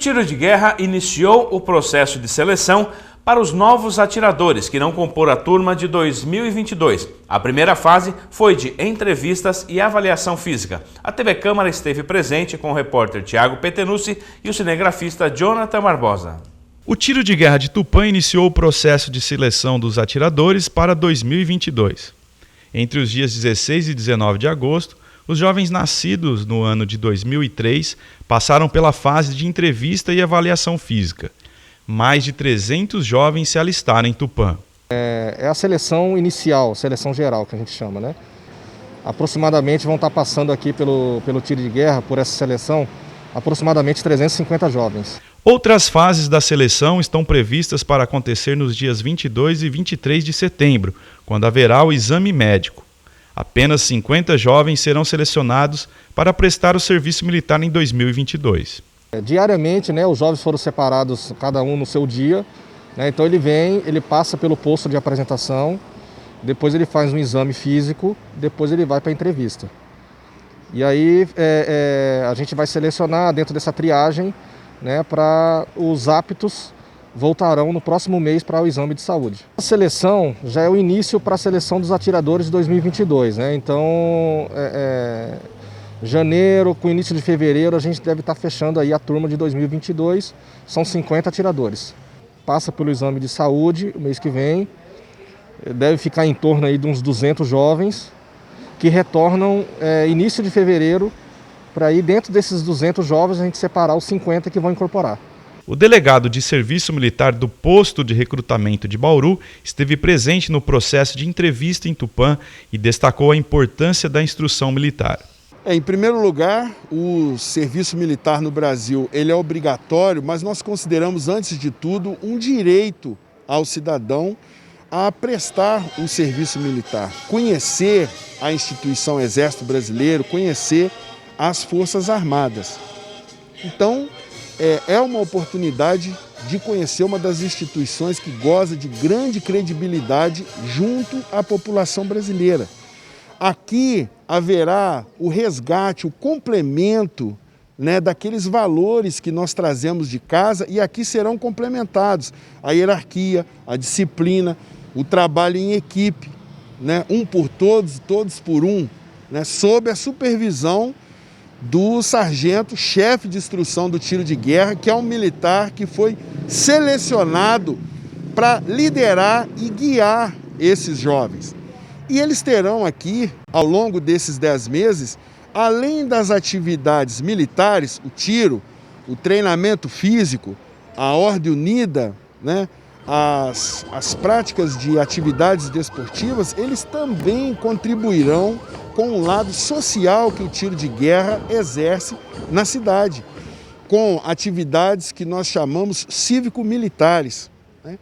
Tiro de Guerra iniciou o processo de seleção para os novos atiradores que irão compor a turma de 2022. A primeira fase foi de entrevistas e avaliação física. A TV Câmara esteve presente com o repórter Tiago Petenucci e o cinegrafista Jonathan Barbosa. O Tiro de Guerra de Tupã iniciou o processo de seleção dos atiradores para 2022. Entre os dias 16 e 19 de agosto, os jovens nascidos no ano de 2003 passaram pela fase de entrevista e avaliação física. Mais de 300 jovens se alistaram em Tupã. É a seleção inicial, seleção geral que a gente chama, né? Aproximadamente vão estar passando aqui pelo Tiro de Guerra, por essa seleção, aproximadamente 350 jovens. Outras fases da seleção estão previstas para acontecer nos dias 22 e 23 de setembro, quando haverá o exame médico. Apenas 50 jovens serão selecionados para prestar o serviço militar em 2022. Diariamente, né, os jovens foram separados, cada um no seu dia, né, então ele passa pelo posto de apresentação, depois ele faz um exame físico, depois ele vai para a entrevista. E aí a gente vai selecionar dentro dessa triagem, né, para os aptos voltarão no próximo mês para o exame de saúde. A seleção já é o início para a seleção dos atiradores de 2022, né? Então, janeiro, com início de fevereiro, a gente deve estar fechando aí a turma de 2022, são 50 atiradores. Passa pelo exame de saúde o mês que vem, deve ficar em torno aí de uns 200 jovens que retornam início de fevereiro, para aí dentro desses 200 jovens a gente separar os 50 que vão incorporar. O delegado de serviço militar do posto de recrutamento de Bauru esteve presente no processo de entrevista em Tupã e destacou a importância da instrução militar. Em primeiro lugar, o serviço militar no Brasil ele é obrigatório, mas nós consideramos, antes de tudo, um direito ao cidadão a prestar um serviço militar, conhecer a instituição Exército Brasileiro, conhecer as Forças Armadas. Então, é uma oportunidade de conhecer uma das instituições que goza de grande credibilidade junto à população brasileira. Aqui haverá o resgate, o complemento, né, daqueles valores que nós trazemos de casa e aqui serão complementados a hierarquia, a disciplina, o trabalho em equipe, né, um por todos, todos por um, né, sob a supervisão do sargento, chefe de instrução do Tiro de Guerra, que é um militar que foi selecionado para liderar e guiar esses jovens. E eles terão aqui, ao longo desses 10 meses, além das atividades militares, o tiro, o treinamento físico, a ordem unida, né, as práticas de atividades desportivas, eles também contribuirão com o lado social que o Tiro de Guerra exerce na cidade, com atividades que nós chamamos cívico-militares, né?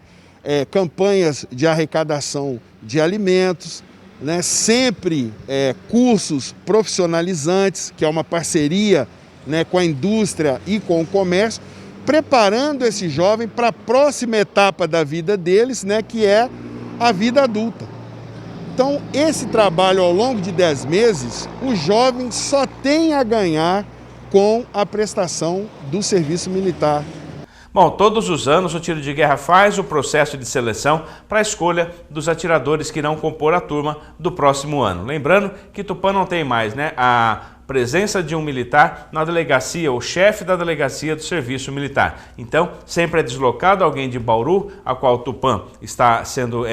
Campanhas de arrecadação de alimentos, né? Sempre cursos profissionalizantes, que é uma parceria, né, com a indústria e com o comércio, preparando esse jovem para a próxima etapa da vida deles, né, que é a vida adulta. Então, esse trabalho ao longo de 10 meses, o jovem só tem a ganhar com a prestação do serviço militar. Bom, todos os anos o Tiro de Guerra faz o processo de seleção para a escolha dos atiradores que irão compor a turma do próximo ano. Lembrando que Tupã não tem mais, né, a presença de um militar na delegacia, o chefe da delegacia do serviço militar. Então, sempre é deslocado alguém de Bauru, a qual Tupã está sendo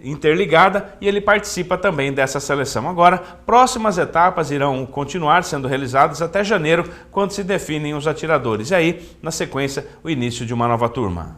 interligada, e ele participa também dessa seleção. Agora, próximas etapas irão continuar sendo realizadas até janeiro, quando se definem os atiradores. E aí, na sequência, o início de uma nova turma.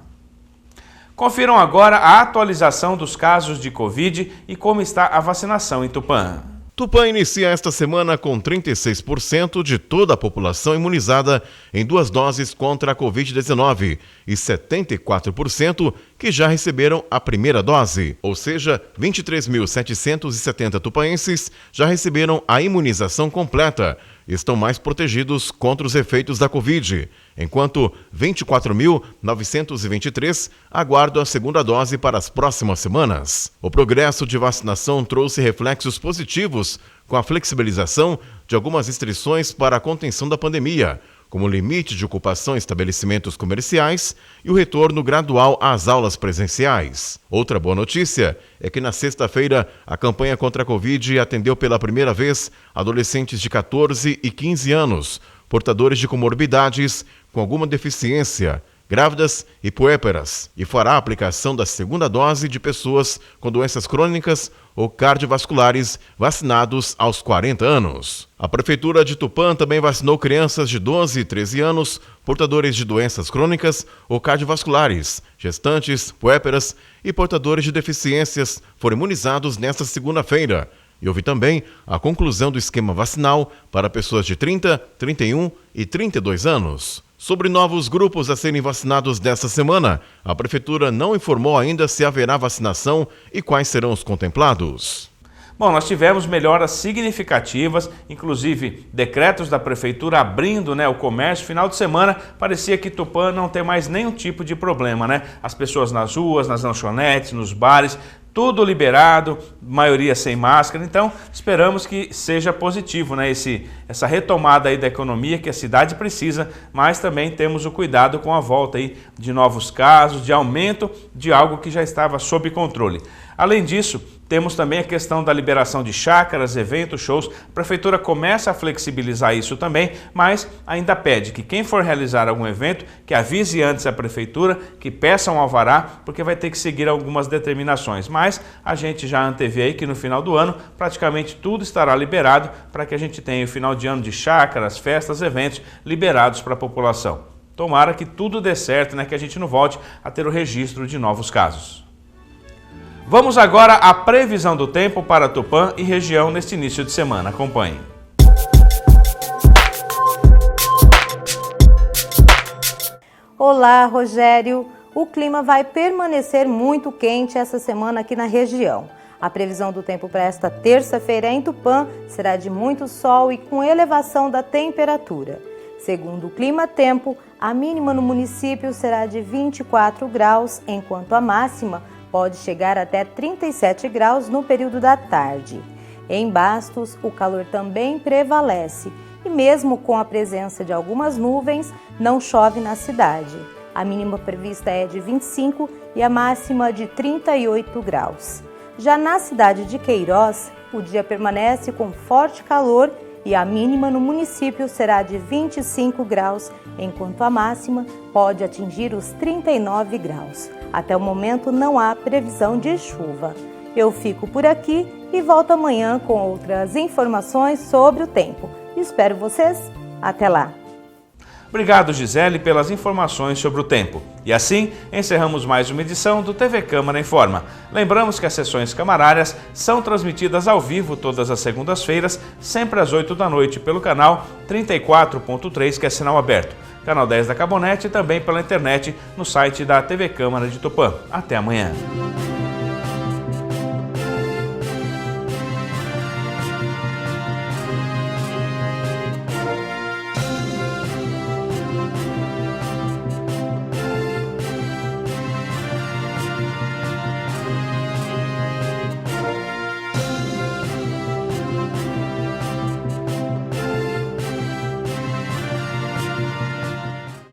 Confiram agora a atualização dos casos de Covid e como está a vacinação em Tupã. Tupã inicia esta semana com 36% de toda a população imunizada em 2 doses contra a Covid-19 e 74% que já receberam a primeira dose, ou seja, 23.770 tupaenses já receberam a imunização completa e estão mais protegidos contra os efeitos da Covid, enquanto 24.923 aguardam a segunda dose para as próximas semanas. O progresso de vacinação trouxe reflexos positivos com a flexibilização de algumas restrições para a contenção da pandemia, como o limite de ocupação em estabelecimentos comerciais e o retorno gradual às aulas presenciais. Outra boa notícia é que na sexta-feira a campanha contra a Covid atendeu pela primeira vez adolescentes de 14 e 15 anos, portadores de comorbidades com alguma deficiência, grávidas e puérperas, e fará a aplicação da segunda dose de pessoas com doenças crônicas ou cardiovasculares vacinados aos 40 anos. A Prefeitura de Tupã também vacinou crianças de 12 e 13 anos, portadores de doenças crônicas ou cardiovasculares, gestantes, puérperas e portadores de deficiências foram imunizados nesta segunda-feira. E houve também a conclusão do esquema vacinal para pessoas de 30, 31 e 32 anos. Sobre novos grupos a serem vacinados nesta semana, a Prefeitura não informou ainda se haverá vacinação e quais serão os contemplados. Bom, nós tivemos melhoras significativas, inclusive decretos da Prefeitura abrindo o comércio. Final de semana parecia que Tupã não tem mais nenhum tipo de problema, As pessoas nas ruas, nas lanchonetes, nos bares, tudo liberado, maioria sem máscara, então esperamos que seja positivo, essa retomada aí da economia que a cidade precisa, mas também temos o cuidado com a volta aí de novos casos, de aumento de algo que já estava sob controle. Além disso, temos também a questão da liberação de chácaras, eventos, shows. A Prefeitura começa a flexibilizar isso também, mas ainda pede que quem for realizar algum evento, que avise antes a Prefeitura, que peça um alvará, porque vai ter que seguir algumas determinações. Mas a gente já antevê aí que no final do ano praticamente tudo estará liberado para que a gente tenha o final de ano de chácaras, festas, eventos liberados para a população. Tomara que tudo dê certo, que a gente não volte a ter o registro de novos casos. Vamos agora à previsão do tempo para Tupã e região neste início de semana. Acompanhe. Olá, Rogério. O clima vai permanecer muito quente essa semana aqui na região. A previsão do tempo para esta terça-feira em Tupã será de muito sol e com elevação da temperatura. Segundo o Clima Tempo, a mínima no município será de 24 graus, enquanto a máxima pode chegar até 37 graus no período da tarde. Em Bastos, o calor também prevalece e mesmo com a presença de algumas nuvens, não chove na cidade. A mínima prevista é de 25 e a máxima de 38 graus. Já na cidade de Queiroz, o dia permanece com forte calor e a mínima no município será de 25 graus, enquanto a máxima pode atingir os 39 graus. Até o momento não há previsão de chuva. Eu fico por aqui e volto amanhã com outras informações sobre o tempo. Espero vocês. Até lá! Obrigado, Gisele, pelas informações sobre o tempo. E assim, encerramos mais uma edição do TV Câmara Informa. Lembramos que as sessões camarárias são transmitidas ao vivo todas as segundas-feiras, sempre às 8 da noite, pelo canal 34.3, que é sinal aberto. Canal 10 da Cabonete e também pela internet no site da TV Câmara de Tupã. Até amanhã.